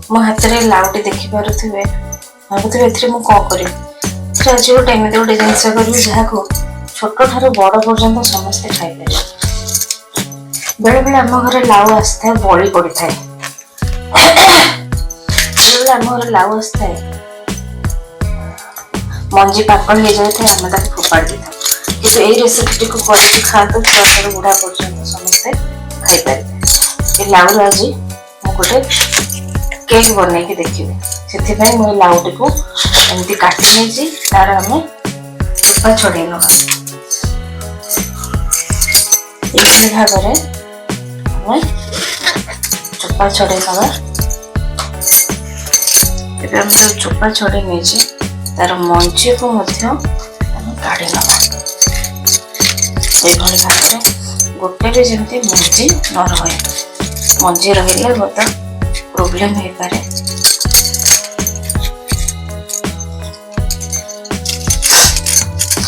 मो हाथ में लाउटी देखी पारे भावुवे ए कौन करी आज गोटे एमती गोटे जिनस करी जहाँ छोट ठार बड़ पर्यटन समस्ते खाईपर बेले बेले आम घर लाउ आसता बड़ी पड़ी था बेले आम घर लाउ आसता मंजी पाकल हो जाए आम तक फोपाड़ी दी था कि यही रेसिपी को करके खातु छुआ बुढ़ा पर्यटन समस्ते खाईपर ये लाउ आज मुझे केक बन के देखिए से मुझे लाउटी को एमती काटी नहीं तार आम चोपा छड़े ना ये भाव में चोपा छड़े ना जो चोपा छड़े नहीं तार मंजी को काढ़ी ना ये भाव में गोटे भी जमी मंजी न रहे मंजी रही बहुत प्रोब्लेम हो पारे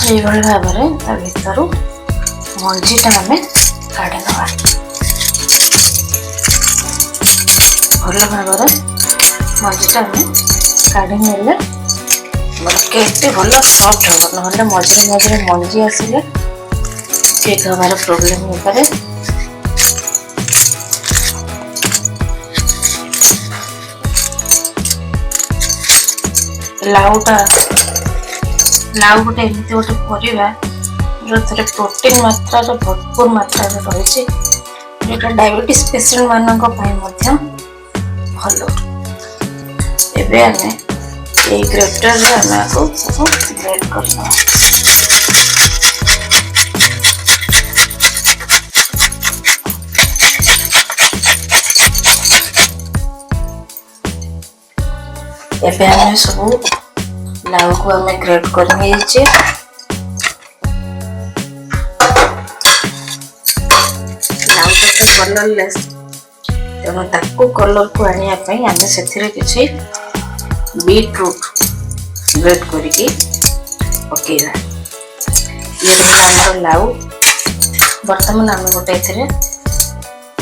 ये भाव में भर मंजीटा आम काढ़ी ना भल भाव मंजीटा आम काढ़ी ने केक टी भल सफ्ट हम ना मझे मझे मंजी आसिले केक हमारे प्रोब्लेम हो पारे लाउ गोटे एमती गोटे परिवा जो थे प्रोटीन मात्रा भरपूर मात्रा रही जोटा डायबिटीज पेसेंट मान भल एबे आमे ये ग्रेटर रे आमे को ग्रेट करना एबे आमे सब लाउ को आमे ग्रेट कर नीचे लाउ तो कलरलेस तेणु ताकू कलर को आनिया पई आमे सेथिरे किछि बीटरूट ग्रेट करके पकेइबा ये हमर लाउ वर्तमान आमे गोटे एथिरे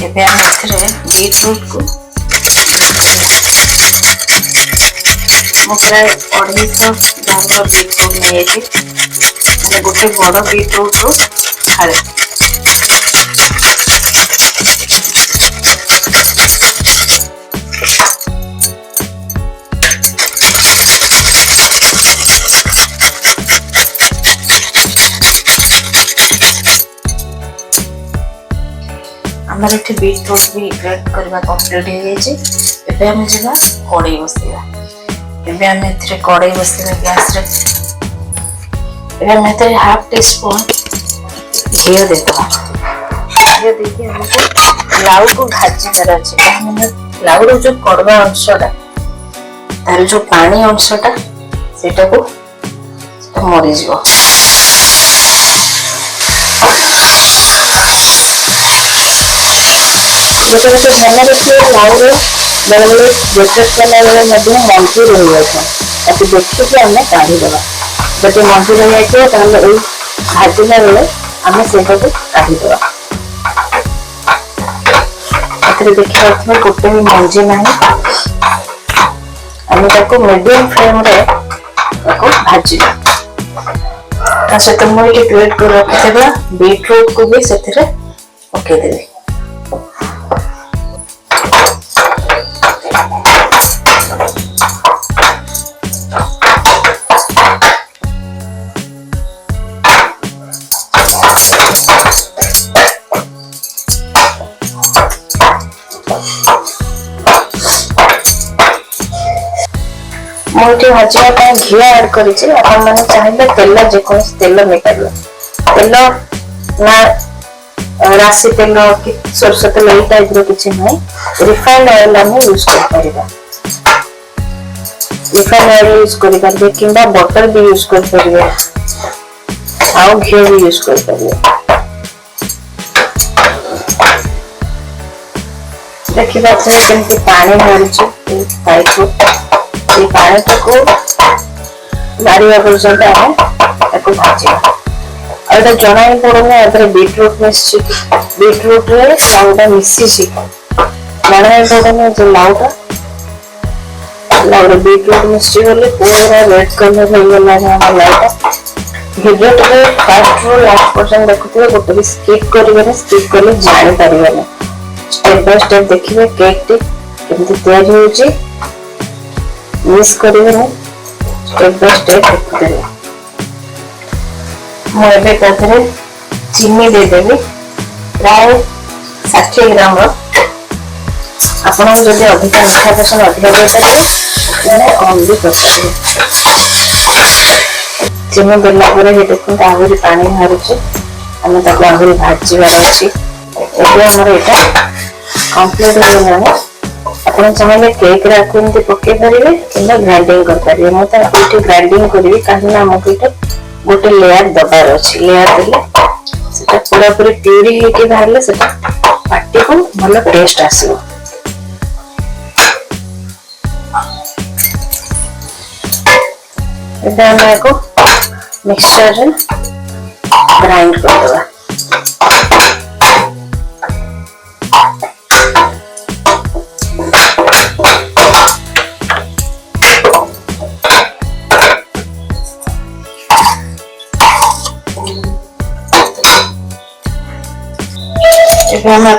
एबे आमे एथिरे बीटरूट को प्राय 250 ग्राम बीटरूट नहीं मैंने गोटे बड़ बीटरूट रो फाड़े आमर ये बीटरूट भी ग्रेट करवा कंप्लीट हो जाए एबे हम जीवा कड़ाई बसैया एबे हम एथिरे कड़ाई बसैया गैस रे एबे हम एथिरे हाफ टी स्पून घी देता घी देके हमको लाउ को भाजी कर अछि हमने लाउ रो जो कड़वा अंशटा तार जो पानी अंशटा सेटा को मरि जिवो गोटे गोटे ध्यान रखिए लाउ रे बेले बेले ग्रेटेड कला बेले मंजी रही जाए ताकि देखिए आम काढ़ी देवा जब मंजी रही जाए भाजिला बेले आम से काढ़ी देवा देखिए गोटे भी मंजी ना आम मीडियम फ्लेम रे भाजी सहित मुझे ग्रेट कर रखिवा बीटरूट को भी से पकईदेवी मुझे भाजवा घी ऐड कर चाहिए तेल जेको तेल नहीं पार तेल ना राशि तेल कि सोरष तेल ये टाइप किसी ना रिफाइंड ऑयल आम यूज कर रिफाइंड ऑयल यूज कर बटर भी यूज कर घी भी यूज कर देखिए केमती पानी मारी पानी को मारिया पर्यंत आम भाजा और जना ही पड़ूना बीटरूट बीटरूट रे लाउटा मिसी जना ही पड़ूनी जो लाउटा बीटरूट मिस्टी गले पूरा रेड कलर हो गला हम लाइट वीडियो टे फर्स्ट रो लास्ट पर्सन देखुते गोटे भी स्किप कले जानि परिबे स्टेप बाय स्टेप देखिए केक टी केमती तैयारी होची मिस करिवे ना स्टेप बाय स्टेप देखुते मैं एबे ताथरे चीनी दे देबी प्राय 60 ग्राम रो आपन जदि अधिक मीठा पसंद अधिक देते कम भी कर सकते चीनी देला पर ये देखो आहुरी पानी बाहर आम तक आहुरी भाजबार अच्छी एवं आमर यहाँ कम्प्लीट हो गलानी आप चाहिए केक राखी पकई पारे कि ग्राइंडिंग करेंगे मुझे ग्राइंडिंग करी कहीं आमको ये गोटे लेयर दबार अच्छी लेयर देले पूरा पूरी प्यूरी होके बाहर से पार्टी को भल टेस्ट आसो मिक्सचर ग्राइंड कर देवा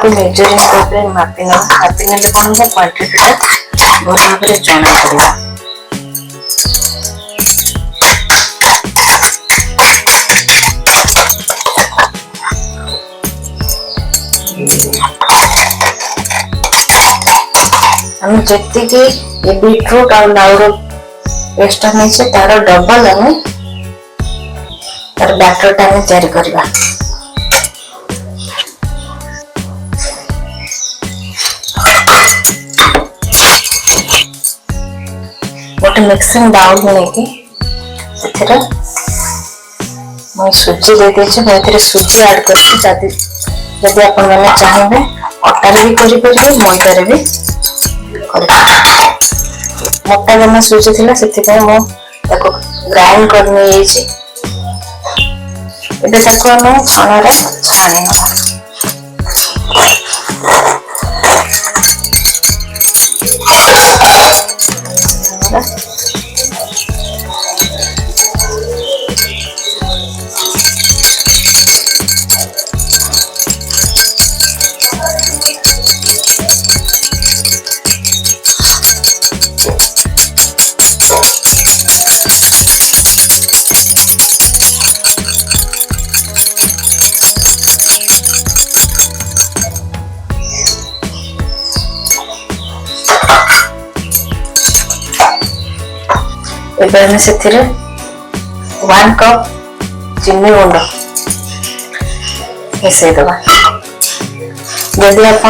मेजरिंग कर मापी ना कौन क्वांटिटी भल भाव जना पड़ा हम जत्ती की ये बीटरूट और लाउर पेस्ट नहीं से तार डबल हमें तार बैटर टा हमें तैयारी करबा गोटे मिक्सिंग बाउल लेके सेथरे मैं सूजी दे देछि मैं एथरे सूजी ऐड करछि जदि आपण माने चाहिबे आटा भी करि परिबे मैदा रे भी मोटा जमा सूजी थिला सेति पे मो ताको ग्राइंड करने येछि एबे ताको हम छाना रे छाने एबे से 1 कप चीनी गुंड मिसई दबा यदि आप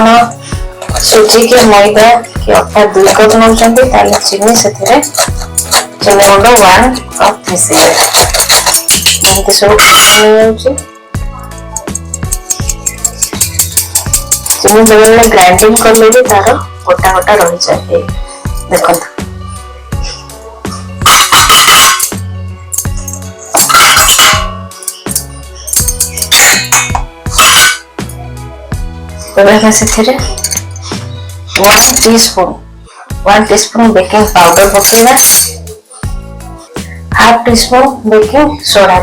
सूजी के मैदा कि आटा 2 कप नौचंती ताले चीनी से चीनी गुंड 1 कप मिसई एमती सब चीनी बेले ग्राइंडिंग कर ले तार गोटा गोटा रही जाए देखो से 1 टीस्पून बेकिंग पाउडर पकेगा हाफ टीस्पून बेकिंग सोडा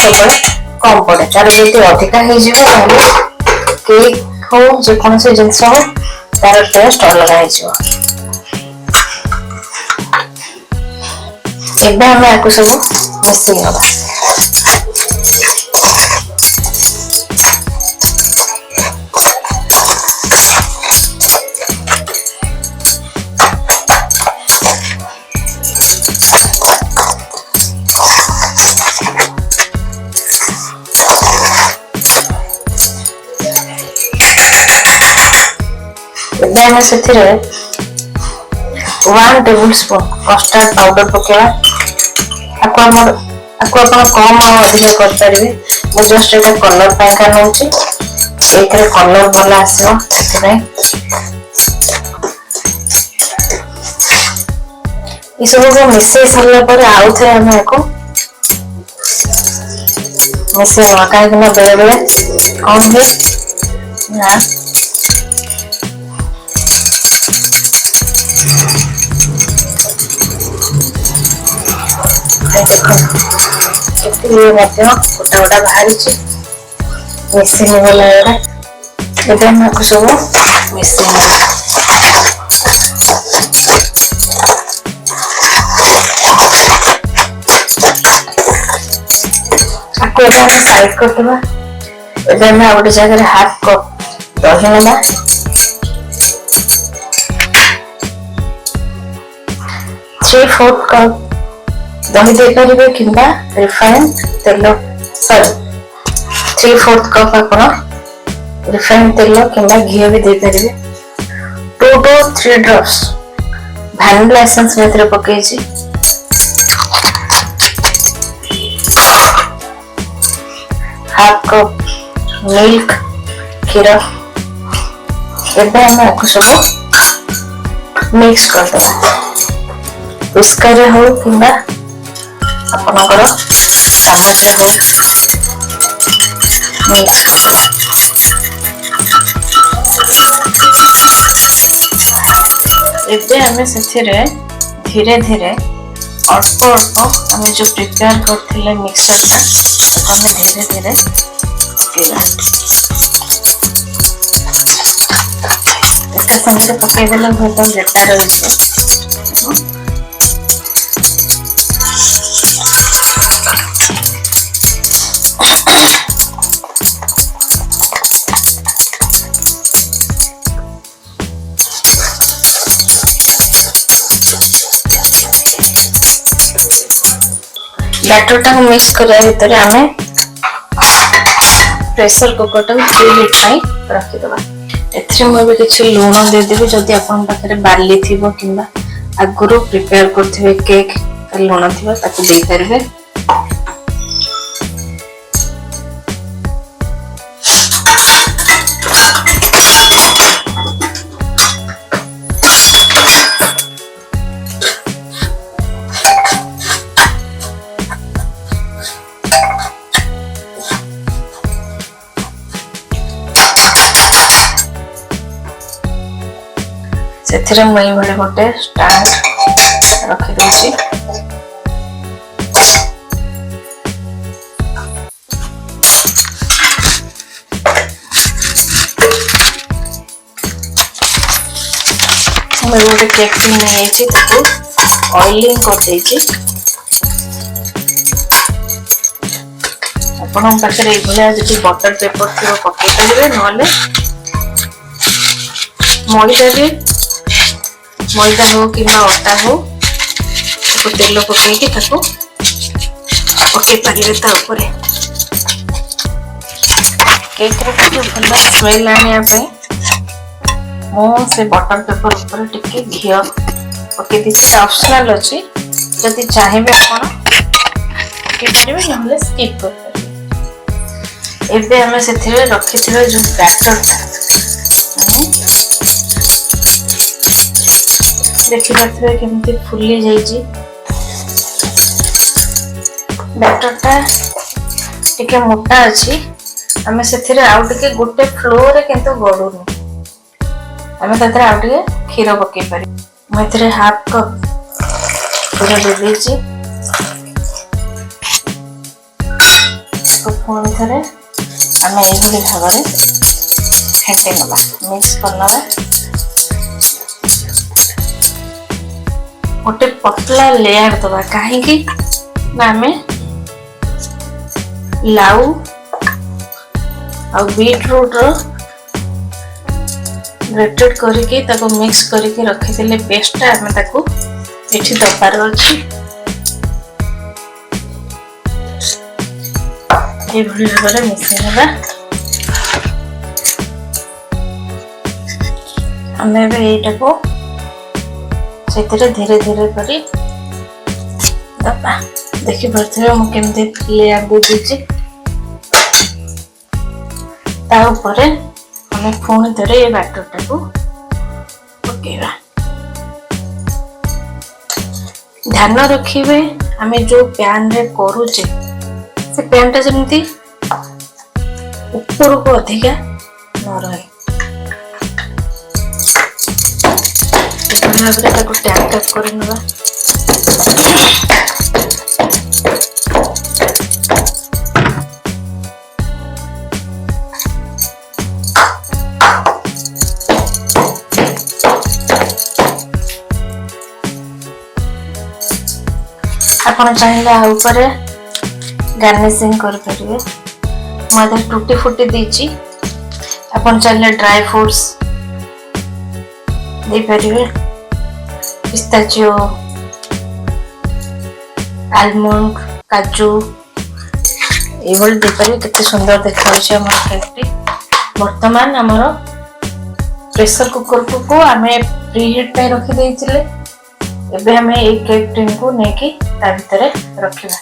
सब कम पड़े तार जब अधिका केक हो जेको जिनस हो तार टेस्ट अलग हो सब मिसई नवा से 1 टेबल स्पून कस्टर्ड पाउडर पकेवा कम अधिक कर पारे मु जस्ट एटा कलर पाई का नउची एथरे कलर भला आसो सेते ई सब को मिसई सरला पर आउ थे हम एको मिसई वाका कि ना बेले बेले कौन है ना गोटा गोटा बाहरी मिसी गला एवं सब मिसी साइड करदे गोटे जगह हाफ कप दही ना 3/4 कप दही दे पारे कि रिफाइंड तेल सॉरी 3/4 कप आप रिफाइंड तेल कि घी भी दे पारे 2 to 3 ड्रॉप्स वैनिला एसेंस में पकई हाफ कप मिल्क क्षीर एवं आपको सब मिक्स करदे उस्कारे हो कि आपणकर चामच हो मिक्स कर एबे धीरे धीरे अल्प अल्प आम जो प्रिपेयर करथिले मिक्सर टा आम धीरे धीरे पकेगा एक संगे पकईदेले बहुत गेटा रही बैटर टा मिक्स करिया भितर आमे प्रेशर कुकर टा 3 मिनट पई रखि दबा एथरे म भी किछ लूण दे देबी जदी आपन पाखरे बार्ली थिबो किंबा आगुरु प्रिपेयर करथिबे केक लूण थिबो ताकू दे परबे से मुई भले गोटे स्टैंड रखी दूसरी गोटे केक नहीं ऑयलिंग कर आपण पाखे ये बटर पेपर थी पकई पारे ना मैदा हो कि अटा हो तेल पकईकि पकई पारे केक भल स्मेल आने से बटर पेपर ऊपर टिके घी पकई दी ऑप्शनल अच्छी जदि चाहिए आप पकई पारे ना स्किप कर एबे हमें से रखी जो बैटर देखी पारे केमती फुली जाइए बैटर टा टिके मोटा अच्छी आम से आउ टिके गोटे फ्लोर किंतु गड़ुनी आम ता आउ टिके क्षीर पकई पारे मुझे हाफ कप क्षीर दे देछि पुणी थे आम ये भाग में फेंटे नवा मिक्स करना गोटे पतला लेयर दबा कहीं ना आम लाउ और बीटरूट ग्रेटेड करके मिक्स करके रखीदे पेस्ट आम ये दबार अच्छी ये भाव में मिसेना आम यहाँ को धीरे धीरे करी दबा देखी पारे मुझे लेयर दे दीजिए हमें पुणी थे ये बैटर टाको पकेगा ध्यान रखिए आम जो पैन रे करुचे से पैन टा जमी ऊपर को अधिका न रहे भाव टैप टैप कर आपण चाहिले आ ऊपर गार्निशिंग कर परिवे मदर टूटी फूटी देची अपन चाहिले ड्राई फ्रूट्स दे परिवे पिस्ताचियो आलमंड काजू ये भली दे परिवे केते सुंदर देखा होछि हमर केकटी वर्तमान हमर प्रेशर कुकर को आमे प्रीहीट पे रखि देइथिले एबे हमें एक केक टिन को नेकी ता भीतर रखिबा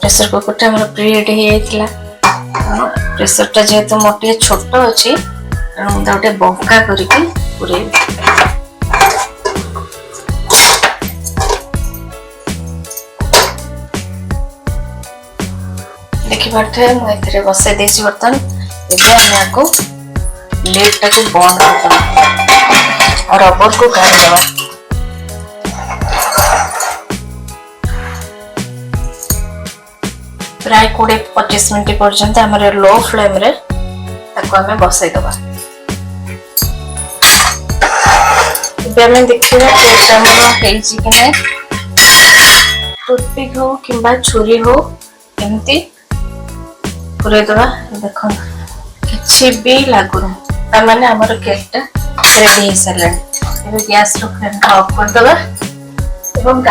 प्रेशर कुकर टा हमर प्रीहीट हे जाइतिला प्रेशर टा जेहेतु मोटे छोट अछि हम गोटे बंका करिकि पुरे देखि बाटे मु एतरे बसे देछि बर्तन एबे हम याको लिड टा को बंद कर और रबर को काट देबा प्राय 20-25 मिनट पर्यंत हमरे लो फ्लेम रे ताको हमें बसाई दबा एबे हमें देखिबा केक हमर हेइची कि नै टूथपिक हो किंबा छुरी हो एमती पुरे दबा देखो किछि भी लागुन ता माने हमर केक टा रेडी हे सरले एबे गैस रो फ्लेम ऑफ कर दबा एवं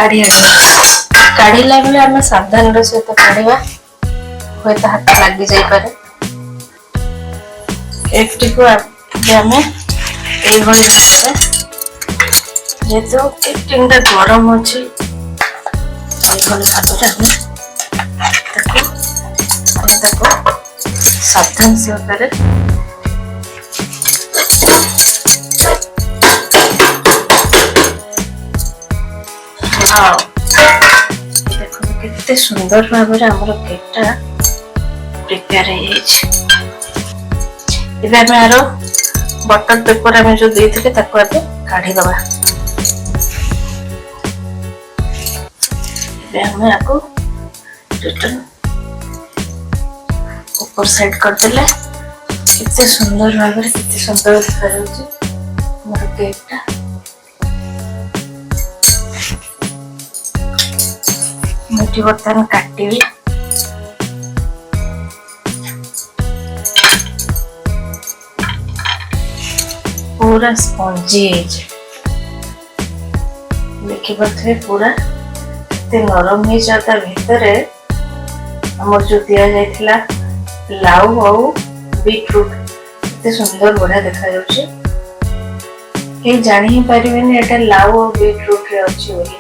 काढीला बेले हम सावधान रो सहित काढिबा होय त हाथ लागि जाई पारे केक को हमें ए भली भाबे जेतो केक टिंडा गरम अछि ए भली भाबे हमें ताको सावधान से करे वाओ देखो कितने सुंदर भाबरे हमर केकटा प्रिपेयर हे छै एबे हम आरो बटर पेपर हम जो देथिले ताको एबे काढी दबा एबे हम आको रिटर्न ऊपर साइड कर देले कितने सुंदर भाबरे कितने सुंदर दिखा जाउची हमर केकटा मोटी बर्तन काटिबी पूरा स्पंजी देखी पारे पूरा नरम हो जाता भितर हमर जो दिया जाइथिला लाउ और बीटरूट कितने सुंदर बढ़िया देखा जाउची के जानि ही परिबेनी एटा लाउ और बीटरूट रे अछि बोली